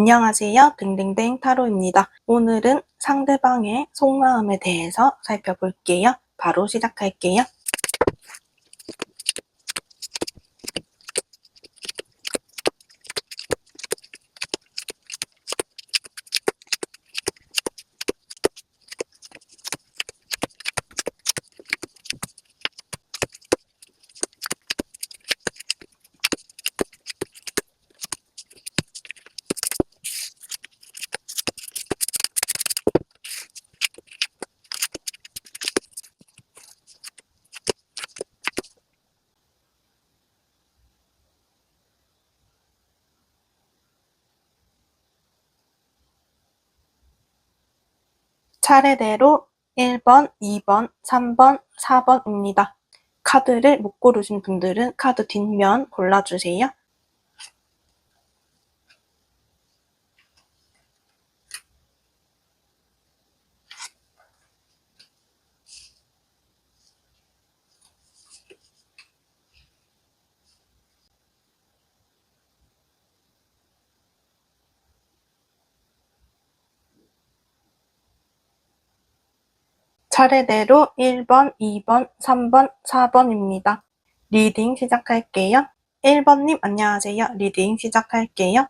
안녕하세요. 딩딩댕 타로입니다. 오늘은 상대방의 속마음에 대해서 살펴볼게요. 바로 시작할게요. 차례대로 1번, 2번, 3번, 4번입니다. 카드를 못 고르신 분들은 카드 뒷면 골라주세요. 차례대로 1번, 2번, 3번, 4번입니다. 리딩 시작할게요. 1번님 안녕하세요. 리딩 시작할게요.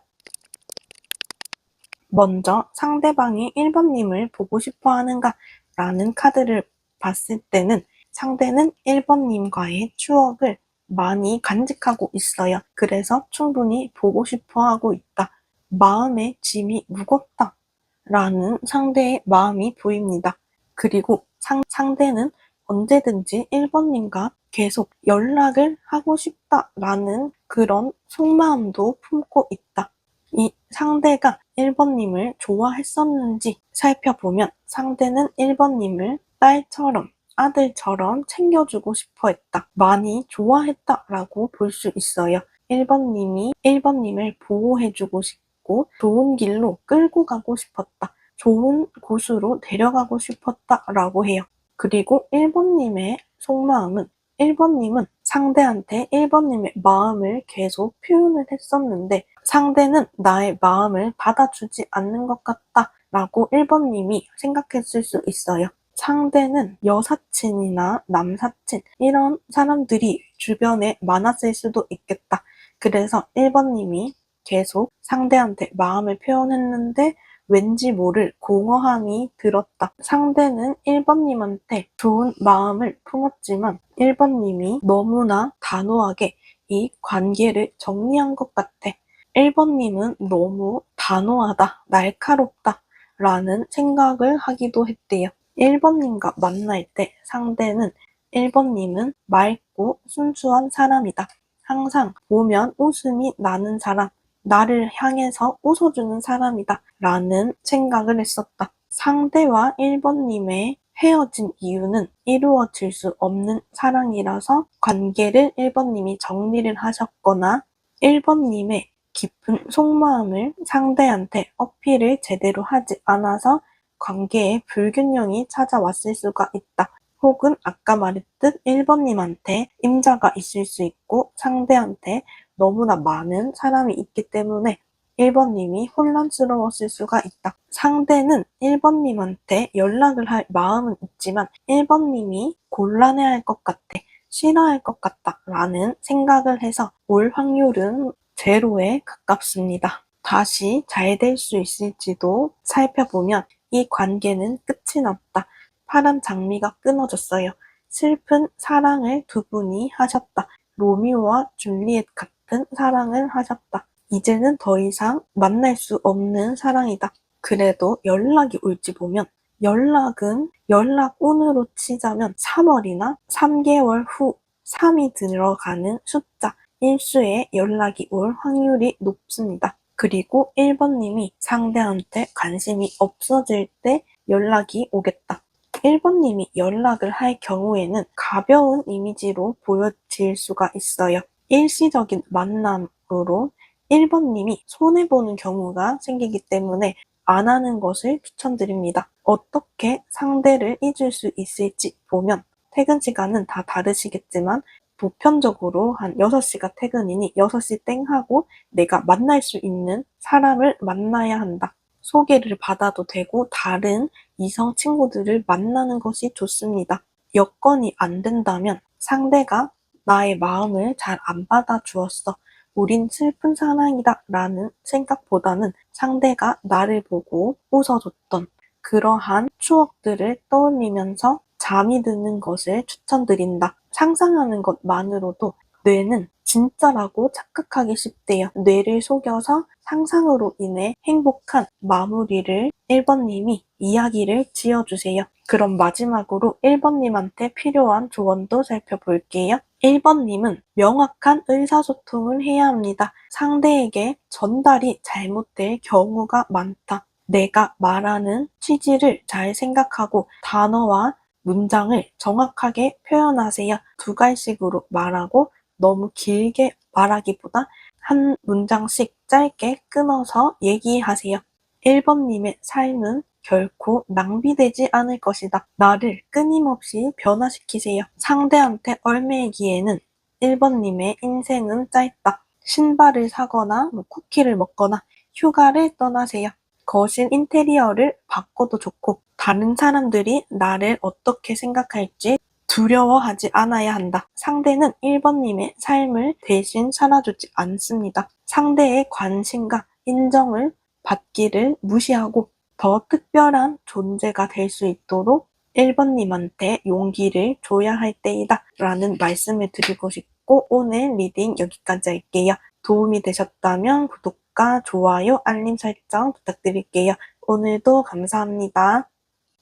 먼저 상대방이 1번님을 보고 싶어 하는가 라는 카드를 봤을 때는 상대는 1번님과의 추억을 많이 간직하고 있어요. 그래서 충분히 보고 싶어 하고 있다. 마음의 짐이 무겁다 라는 상대의 마음이 보입니다. 그리고 상대는 언제든지 1번님과 계속 연락을 하고 싶다라는 그런 속마음도 품고 있다. 이 상대가 1번님을 좋아했었는지 살펴보면 상대는 1번님을 딸처럼 아들처럼 챙겨주고 싶어 했다. 많이 좋아했다라고 볼 수 있어요. 1번님이 1번님을 보호해주고 싶고 좋은 길로 끌고 가고 싶었다. 좋은 곳으로 데려가고 싶었다라고 해요. 그리고 1번님의 속마음은 1번님은 상대한테 1번님의 마음을 계속 표현을 했었는데 상대는 나의 마음을 받아주지 않는 것 같다라고 1번님이 생각했을 수 있어요. 상대는 여사친이나 남사친 이런 사람들이 주변에 많았을 수도 있겠다. 그래서 1번님이 계속 상대한테 마음을 표현했는데 왠지 모를 공허함이 들었다. 상대는 1번님한테 좋은 마음을 품었지만 1번님이 너무나 단호하게 이 관계를 정리한 것 같아. 1번님은 너무 단호하다, 날카롭다 라는 생각을 하기도 했대요. 1번님과 만날 때 상대는 1번님은 맑고 순수한 사람이다. 항상 보면 웃음이 나는 사람, 나를 향해서 웃어주는 사람이다 라는 생각을 했었다. 상대와 1번님의 헤어진 이유는 이루어질 수 없는 사랑이라서 관계를 1번님이 정리를 하셨거나 1번님의 깊은 속마음을 상대한테 어필을 제대로 하지 않아서 관계에 불균형이 찾아왔을 수가 있다. 혹은 아까 말했듯 1번님한테 임자가 있을 수 있고 상대한테 너무나 많은 사람이 있기 때문에 1번님이 혼란스러웠을 수가 있다. 상대는 1번님한테 연락을 할 마음은 있지만 1번님이 곤란해할 것 같아. 싫어할 것 같다 라는 생각을 해서 올 확률은 제로에 가깝습니다. 다시 잘 될 수 있을지도 살펴보면 이 관계는 끝이 났다. 파란 장미가 끊어졌어요. 슬픈 사랑을 두 분이 하셨다. 로미오와 줄리엣 같은 사랑을 하셨다. 이제는 더 이상 만날 수 없는 사랑이다. 그래도 연락이 올지 보면 연락은 연락운으로 치자면 3월이나 3개월 후 3이 들어가는 숫자 일수에 연락이 올 확률이 높습니다. 그리고 1번님이 상대한테 관심이 없어질 때 연락이 오겠다. 1번님이 연락을 할 경우에는 가벼운 이미지로 보여질 수가 있어요. 일시적인 만남으로 1번님이 손해보는 경우가 생기기 때문에 안 하는 것을 추천드립니다. 어떻게 상대를 잊을 수 있을지 보면 퇴근 시간은 다 다르시겠지만 보편적으로 한 6시가 퇴근이니 6시 땡 하고 내가 만날 수 있는 사람을 만나야 한다. 소개를 받아도 되고 다른 이성 친구들을 만나는 것이 좋습니다. 여건이 안 된다면 상대가 나의 마음을 잘 안 받아주었어. 우린 슬픈 사랑이다 라는 생각보다는 상대가 나를 보고 웃어줬던 그러한 추억들을 떠올리면서 잠이 드는 것을 추천드린다. 상상하는 것만으로도 뇌는 진짜라고 착각하기 쉽대요. 뇌를 속여서 상상으로 인해 행복한 마무리를 1번님이 이야기를 지어주세요. 그럼 마지막으로 1번님한테 필요한 조언도 살펴볼게요. 1번님은 명확한 의사소통을 해야 합니다. 상대에게 전달이 잘못될 경우가 많다. 내가 말하는 취지를 잘 생각하고 단어와 문장을 정확하게 표현하세요. 2갈씩으로 말하고 너무 길게 말하기보다 한 문장씩 짧게 끊어서 얘기하세요. 1번님의 삶은 결코 낭비되지 않을 것이다. 나를 끊임없이 변화시키세요. 상대한테 얽매이기에는 1번님의 인생은 짧다. 신발을 사거나 쿠키를 먹거나 휴가를 떠나세요. 거실 인테리어를 바꿔도 좋고 다른 사람들이 나를 어떻게 생각할지 두려워하지 않아야 한다. 상대는 1번님의 삶을 대신 살아주지 않습니다. 상대의 관심과 인정을 받기를 무시하고 더 특별한 존재가 될 수 있도록 1번님한테 용기를 줘야 할 때이다 라는 말씀을 드리고 싶고 오늘 리딩 여기까지 할게요. 도움이 되셨다면 구독과 좋아요, 알림 설정 부탁드릴게요. 오늘도 감사합니다.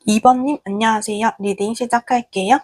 2번님 안녕하세요. 리딩 시작할게요.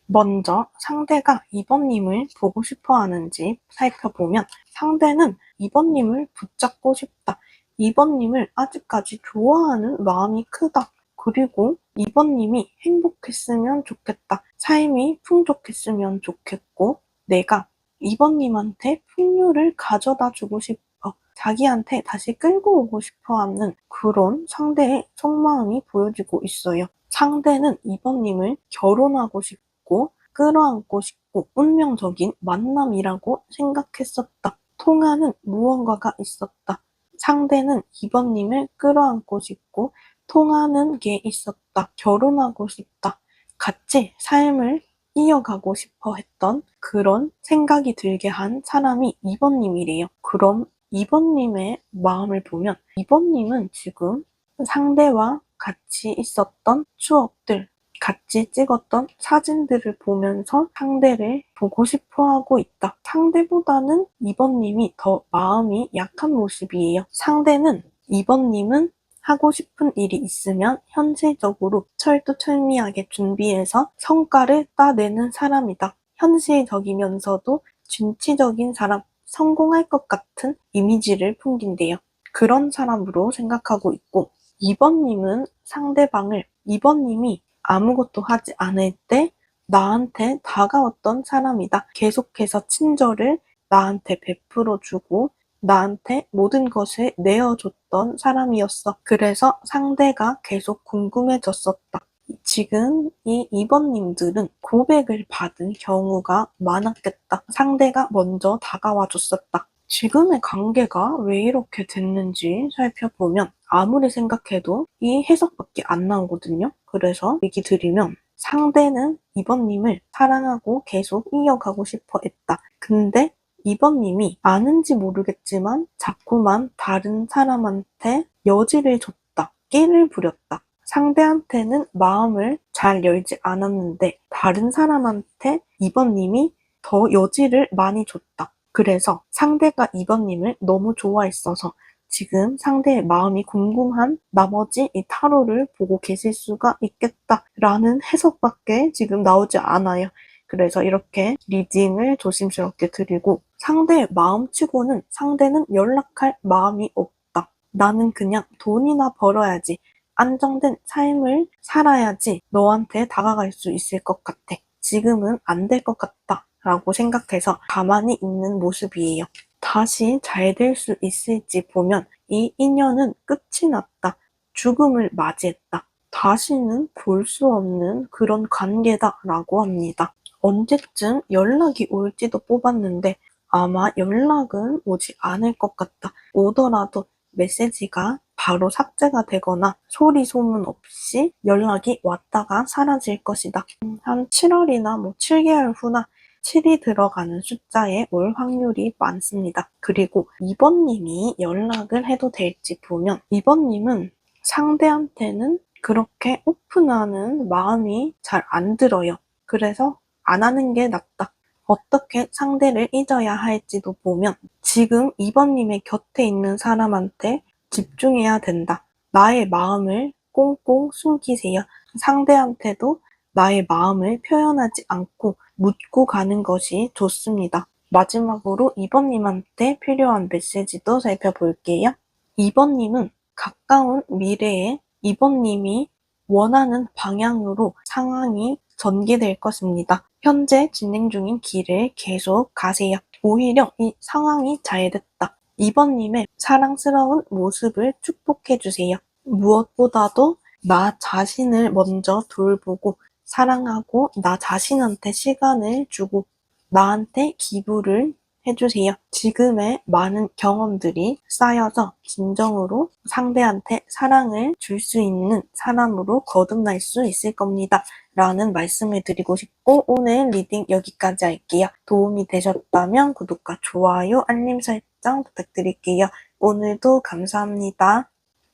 먼저 상대가 2번님을 보고 싶어 하는지 살펴보면 상대는 2번님을 붙잡고 싶다. 2번님을 아직까지 좋아하는 마음이 크다. 그리고 2번님이 행복했으면 좋겠다. 삶이 풍족했으면 좋겠고 내가 2번님한테 풍요를 가져다 주고 싶어. 자기한테 다시 끌고 오고 싶어 하는 그런 상대의 속마음이 보여지고 있어요. 상대는 2번님을 결혼하고 싶고 끌어안고 싶고 운명적인 만남이라고 생각했었다. 통하는 무언가가 있었다. 상대는 2번님을 끌어안고 싶고 통하는 게 있었다. 결혼하고 싶다. 같이 삶을 이어가고 싶어 했던 그런 생각이 들게 한 사람이 2번님이래요. 그럼 2번님의 마음을 보면 2번님은 지금 상대와 같이 있었던 추억들, 같이 찍었던 사진들을 보면서 상대를 보고 싶어 하고 있다. 상대보다는 2번님이 더 마음이 약한 모습이에요. 상대는 2번님은 하고 싶은 일이 있으면 현실적으로 철두철미하게 준비해서 성과를 따내는 사람이다. 현실적이면서도 진취적인 사람, 성공할 것 같은 이미지를 풍긴대요. 그런 사람으로 생각하고 있고 2번님은 상대방을 2번님이 아무것도 하지 않을 때 나한테 다가왔던 사람이다. 계속해서 친절을 나한테 베풀어주고 나한테 모든 것을 내어줬던 사람이었어. 그래서 상대가 계속 궁금해졌었다. 지금 이 2번님들은 고백을 받은 경우가 많았겠다. 상대가 먼저 다가와 줬었다. 지금의 관계가 왜 이렇게 됐는지 살펴보면 아무리 생각해도 이 해석밖에 안 나오거든요. 그래서 얘기 드리면 상대는 2번님을 사랑하고 계속 이어가고 싶어 했다. 근데 2번님이 아는지 모르겠지만 자꾸만 다른 사람한테 여지를 줬다. 끼를 부렸다. 상대한테는 마음을 잘 열지 않았는데 다른 사람한테 2번님이 더 여지를 많이 줬다. 그래서 상대가 2번님을 너무 좋아했어서 지금 상대의 마음이 궁금한 나머지 이 타로를 보고 계실 수가 있겠다라는 해석밖에 지금 나오지 않아요. 그래서 이렇게 리딩을 조심스럽게 드리고 상대의 마음치고는 상대는 연락할 마음이 없다. 나는 그냥 돈이나 벌어야지. 안정된 삶을 살아야지 너한테 다가갈 수 있을 것 같아. 지금은 안 될 것 같다. 라고 생각해서 가만히 있는 모습이에요. 다시 잘 될 수 있을지 보면 이 인연은 끝이 났다. 죽음을 맞이했다. 다시는 볼 수 없는 그런 관계다라고 합니다. 언제쯤 연락이 올지도 뽑았는데 아마 연락은 오지 않을 것 같다. 오더라도 메시지가 바로 삭제가 되거나 소리 소문 없이 연락이 왔다가 사라질 것이다. 한 7월이나 7개월 후나 7이 들어가는 숫자에 올 확률이 많습니다. 그리고 2번님이 연락을 해도 될지 보면 2번님은 상대한테는 그렇게 오픈하는 마음이 잘 안 들어요. 그래서 안 하는 게 낫다. 어떻게 상대를 잊어야 할지도 보면 지금 2번님의 곁에 있는 사람한테 집중해야 된다. 나의 마음을 꽁꽁 숨기세요. 상대한테도 나의 마음을 표현하지 않고 묻고 가는 것이 좋습니다. 마지막으로 2번님한테 필요한 메시지도 살펴볼게요. 2번님은 가까운 미래에 2번님이 원하는 방향으로 상황이 전개될 것입니다. 현재 진행 중인 길을 계속 가세요. 오히려 이 상황이 잘 됐다. 2번님의 사랑스러운 모습을 축복해주세요. 무엇보다도 나 자신을 먼저 돌보고 사랑하고 나 자신한테 시간을 주고 나한테 기부를 해주세요. 지금의 많은 경험들이 쌓여서 진정으로 상대한테 사랑을 줄 수 있는 사람으로 거듭날 수 있을 겁니다. 라는 말씀을 드리고 싶고 오늘 리딩 여기까지 할게요. 도움이 되셨다면 구독과 좋아요, 알림 설정 부탁드릴게요. 오늘도 감사합니다.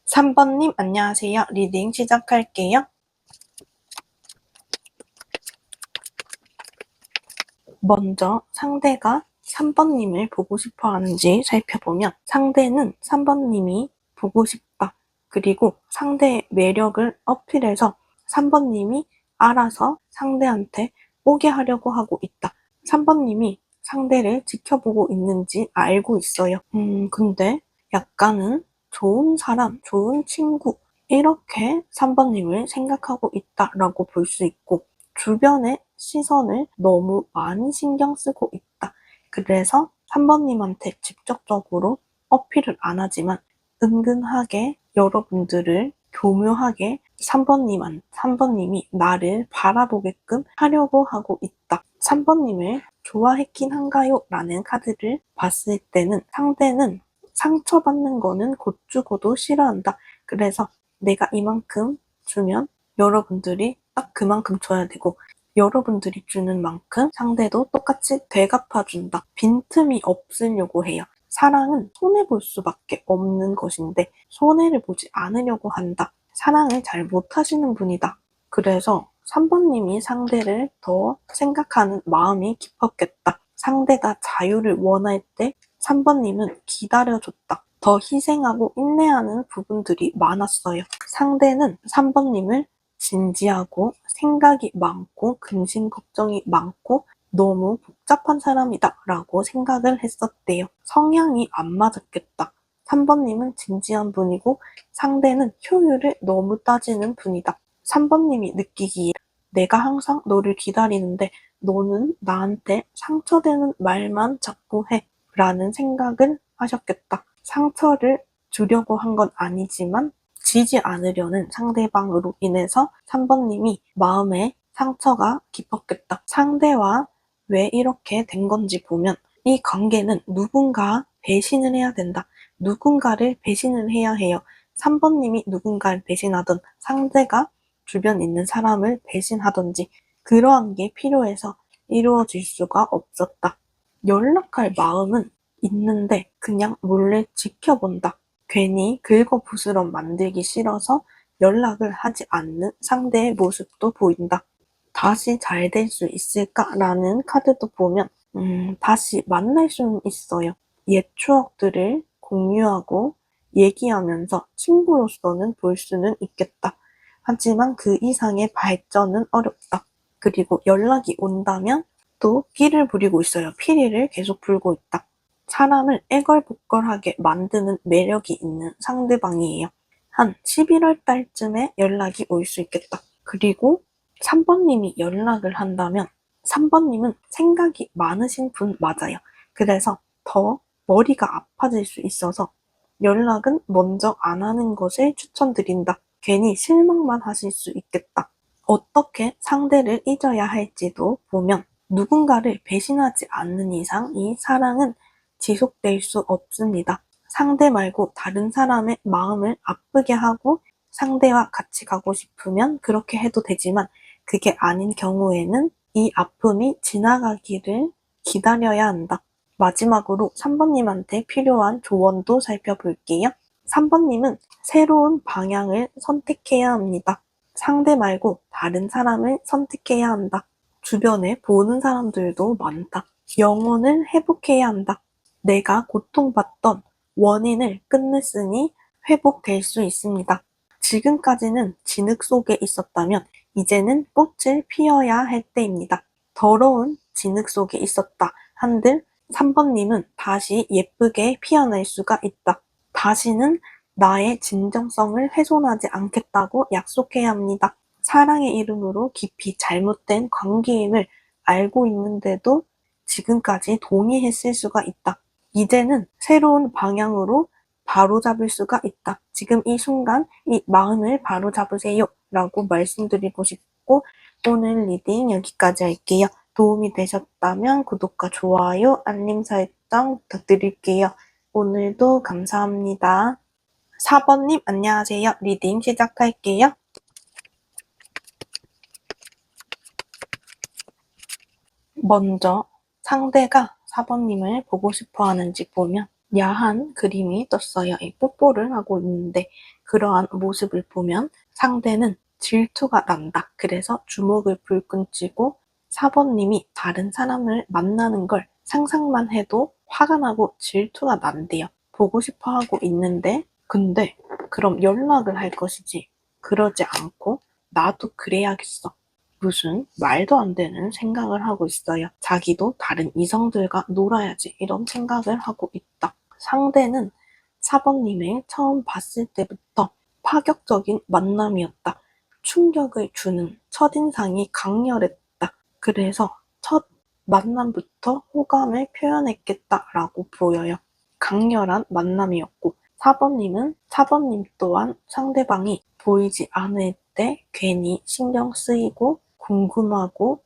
3번님 안녕하세요. 리딩 시작할게요. 먼저 상대가 3번님을 보고 싶어 하는지 살펴보면 상대는 3번님이 보고 싶다. 그리고 상대의 매력을 어필해서 3번님이 알아서 상대한테 오게 하려고 하고 있다. 3번님이 상대를 지켜보고 있는지 알고 있어요. 근데 약간은 좋은 사람, 좋은 친구 이렇게 3번님을 생각하고 있다라고 볼 수 있고 주변의 시선을 너무 많이 신경 쓰고 있다. 그래서 3번님한테 직접적으로 어필을 안 하지만 은근하게 여러분들을 교묘하게 3번님이 나를 바라보게끔 하려고 하고 있다. 3번님을 좋아했긴 한가요? 라는 카드를 봤을 때는 상대는 상처받는 거는 곧 죽어도 싫어한다. 그래서 내가 이만큼 주면 여러분들이 딱 그만큼 줘야 되고 여러분들이 주는 만큼 상대도 똑같이 되갚아준다. 빈틈이 없으려고 해요. 사랑은 손해볼 수밖에 없는 것인데 손해를 보지 않으려고 한다. 사랑을 잘 못하시는 분이다. 그래서 3번님이 상대를 더 생각하는 마음이 깊었겠다. 상대가 자유를 원할 때 3번님은 기다려줬다. 더 희생하고 인내하는 부분들이 많았어요. 상대는 3번님을 진지하고 생각이 많고 근심 걱정이 많고 너무 복잡한 사람이다 라고 생각을 했었대요. 성향이 안 맞았겠다. 3번님은 진지한 분이고 상대는 효율을 너무 따지는 분이다. 3번님이 느끼기에 내가 항상 너를 기다리는데 너는 나한테 상처되는 말만 자꾸 해 라는 생각을 하셨겠다. 상처를 주려고 한 건 아니지만 지지 않으려는 상대방으로 인해서 3번님이 마음에 상처가 깊었겠다. 상대와 왜 이렇게 된 건지 보면 이 관계는 누군가 배신을 해야 된다. 누군가를 배신을 해야 해요. 3번님이 누군가를 배신하든 상대가 주변에 있는 사람을 배신하든지 그러한 게 필요해서 이루어질 수가 없었다. 연락할 마음은 있는데 그냥 몰래 지켜본다. 괜히 긁어부스럼 만들기 싫어서 연락을 하지 않는 상대의 모습도 보인다. 다시 잘 될 수 있을까라는 카드도 보면 다시 만날 수는 있어요. 옛 추억들을 공유하고 얘기하면서 친구로서는 볼 수는 있겠다. 하지만 그 이상의 발전은 어렵다. 그리고 연락이 온다면 또 피를 부리고 있어요. 피리를 계속 불고 있다. 사람을 애걸복걸하게 만드는 매력이 있는 상대방이에요. 한 11월 달쯤에 연락이 올 수 있겠다. 그리고 3번님이 연락을 한다면 3번님은 생각이 많으신 분 맞아요. 그래서 더 머리가 아파질 수 있어서 연락은 먼저 안 하는 것을 추천드린다. 괜히 실망만 하실 수 있겠다. 어떻게 상대를 잊어야 할지도 보면 누군가를 배신하지 않는 이상 이 사랑은 지속될 수 없습니다. 상대 말고 다른 사람의 마음을 아프게 하고 상대와 같이 가고 싶으면 그렇게 해도 되지만 그게 아닌 경우에는 이 아픔이 지나가기를 기다려야 한다. 마지막으로 3번님한테 필요한 조언도 살펴볼게요. 3번님은 새로운 방향을 선택해야 합니다. 상대 말고 다른 사람을 선택해야 한다. 주변에 보는 사람들도 많다. 영혼을 회복해야 한다. 내가 고통받던 원인을 끝냈으니 회복될 수 있습니다. 지금까지는 진흙 속에 있었다면 이제는 꽃을 피워야 할 때입니다. 더러운 진흙 속에 있었다 한들 3번님은 다시 예쁘게 피어날 수가 있다. 다시는 나의 진정성을 훼손하지 않겠다고 약속해야 합니다. 사랑의 이름으로 깊이 잘못된 관계임을 알고 있는데도 지금까지 동의했을 수가 있다. 이제는 새로운 방향으로 바로잡을 수가 있다. 지금 이 순간 이 마음을 바로잡으세요 라고 말씀드리고 싶고 오늘 리딩 여기까지 할게요. 도움이 되셨다면 구독과 좋아요, 알림 설정 부탁드릴게요. 오늘도 감사합니다. 4번님 안녕하세요. 리딩 시작할게요. 먼저 상대가 4번님을 보고 싶어 하는지 보면 야한 그림이 떴어요. 이 뽀뽀를 하고 있는데 그러한 모습을 보면 상대는 질투가 난다. 그래서 주먹을 불끈 쥐고 4번님이 다른 사람을 만나는 걸 상상만 해도 화가 나고 질투가 난대요. 보고 싶어 하고 있는데 근데 그럼 연락을 할 것이지. 그러지 않고 나도 그래야겠어. 무슨 말도 안 되는 생각을 하고 있어요. 자기도 다른 이성들과 놀아야지 이런 생각을 하고 있다. 상대는 4번님을 처음 봤을 때부터 파격적인 만남이었다. 충격을 주는 첫인상이 강렬했다. 그래서 첫 만남부터 호감을 표현했겠다라고 보여요. 강렬한 만남이었고 4번님 또한 상대방이 보이지 않을 때 괜히 신경 쓰이고 궁금하고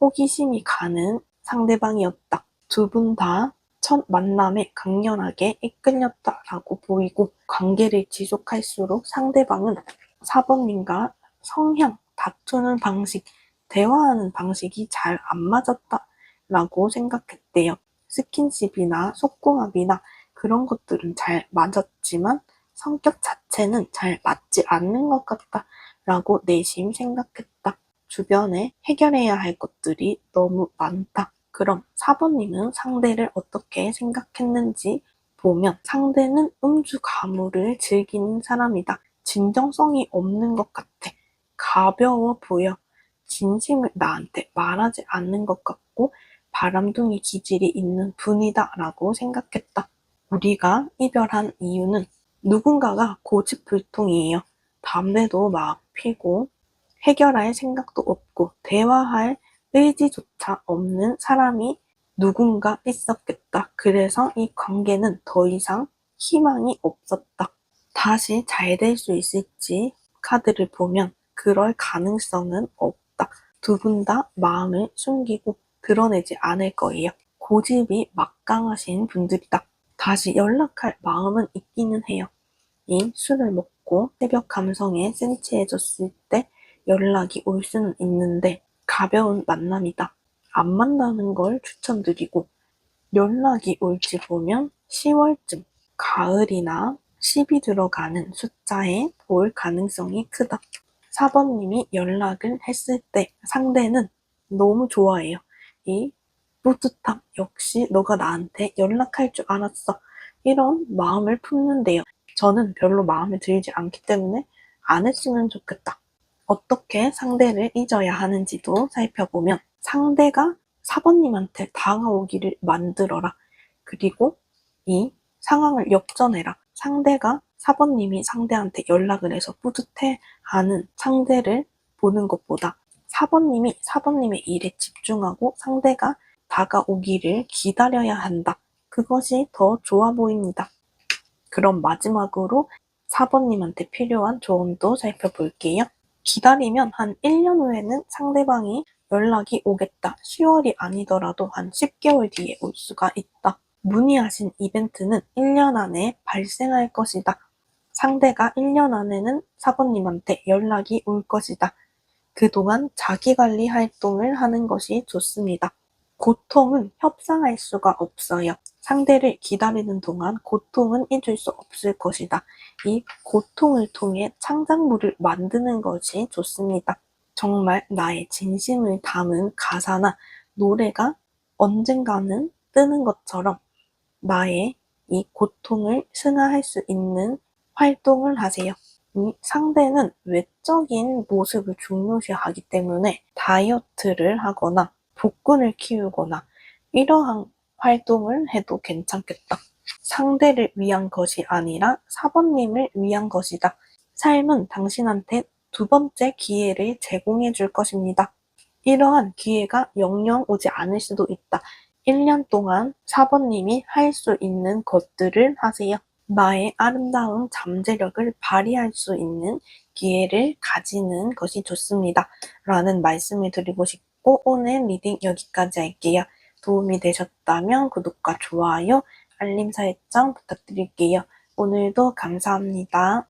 호기심이 가는 상대방이었다. 두 분 다 첫 만남에 강렬하게 이끌렸다라고 보이고 관계를 지속할수록 상대방은 4번님과 성향, 다투는 방식, 대화하는 방식이 잘 안 맞았다라고 생각했대요. 스킨십이나 속궁합이나 그런 것들은 잘 맞았지만 성격 자체는 잘 맞지 않는 것 같다라고 내심 생각했다. 주변에 해결해야 할 것들이 너무 많다. 그럼 4번님은 상대를 어떻게 생각했는지 보면 상대는 음주 가무를 즐기는 사람이다. 진정성이 없는 것 같아. 가벼워 보여. 진심을 나한테 말하지 않는 것 같고 바람둥이 기질이 있는 분이다 라고 생각했다. 우리가 이별한 이유는 누군가가 고집불통이에요. 담배도 막 피고 해결할 생각도 없고 대화할 의지조차 없는 사람이 누군가 있었겠다. 그래서 이 관계는 더 이상 희망이 없었다. 다시 잘 될 수 있을지 카드를 보면 그럴 가능성은 없다. 두 분 다 마음을 숨기고 드러내지 않을 거예요. 고집이 막강하신 분들이다. 다시 연락할 마음은 있기는 해요. 이 술을 먹고 새벽 감성에 센치해졌을 때 연락이 올 수는 있는데 가벼운 만남이다. 안 만나는 걸 추천드리고 연락이 올지 보면 10월쯤 가을이나 10이 들어가는 숫자에 올 가능성이 크다. 4번님이 연락을 했을 때 상대는 너무 좋아해요. 이 뿌듯함, 역시 너가 나한테 연락할 줄 알았어. 이런 마음을 품는데요. 저는 별로 마음에 들지 않기 때문에 안 했으면 좋겠다. 어떻게 상대를 잊어야 하는지도 살펴보면 상대가 4번님한테 다가오기를 만들어라. 그리고 이 상황을 역전해라. 상대가 4번님이 상대한테 연락을 해서 뿌듯해하는 상대를 보는 것보다 4번님이 4번님의 일에 집중하고 상대가 다가오기를 기다려야 한다. 그것이 더 좋아 보입니다. 그럼 마지막으로 4번님한테 필요한 조언도 살펴볼게요. 기다리면 한 1년 후에는 상대방이 연락이 오겠다. 10월이 아니더라도 한 10개월 뒤에 올 수가 있다. 문의하신 이벤트는 1년 안에 발생할 것이다. 상대가 1년 안에는 4번님한테 연락이 올 것이다. 그동안 자기관리 활동을 하는 것이 좋습니다. 고통은 협상할 수가 없어요. 상대를 기다리는 동안 고통은 잊을 수 없을 것이다. 이 고통을 통해 창작물을 만드는 것이 좋습니다. 정말 나의 진심을 담은 가사나 노래가 언젠가는 뜨는 것처럼 나의 이 고통을 승화할 수 있는 활동을 하세요. 이 상대는 외적인 모습을 중요시하기 때문에 다이어트를 하거나 복근을 키우거나 이러한 활동을 해도 괜찮겠다. 상대를 위한 것이 아니라 4번님을 위한 것이다. 삶은 당신한테 두 번째 기회를 제공해 줄 것입니다. 이러한 기회가 영영 오지 않을 수도 있다. 1년 동안 4번님이 할 수 있는 것들을 하세요. 나의 아름다운 잠재력을 발휘할 수 있는 기회를 가지는 것이 좋습니다. 라는 말씀을 드리고 싶고 오늘 리딩 여기까지 할게요. 도움이 되셨다면 구독과 좋아요, 알림 설정 부탁드릴게요. 오늘도 감사합니다.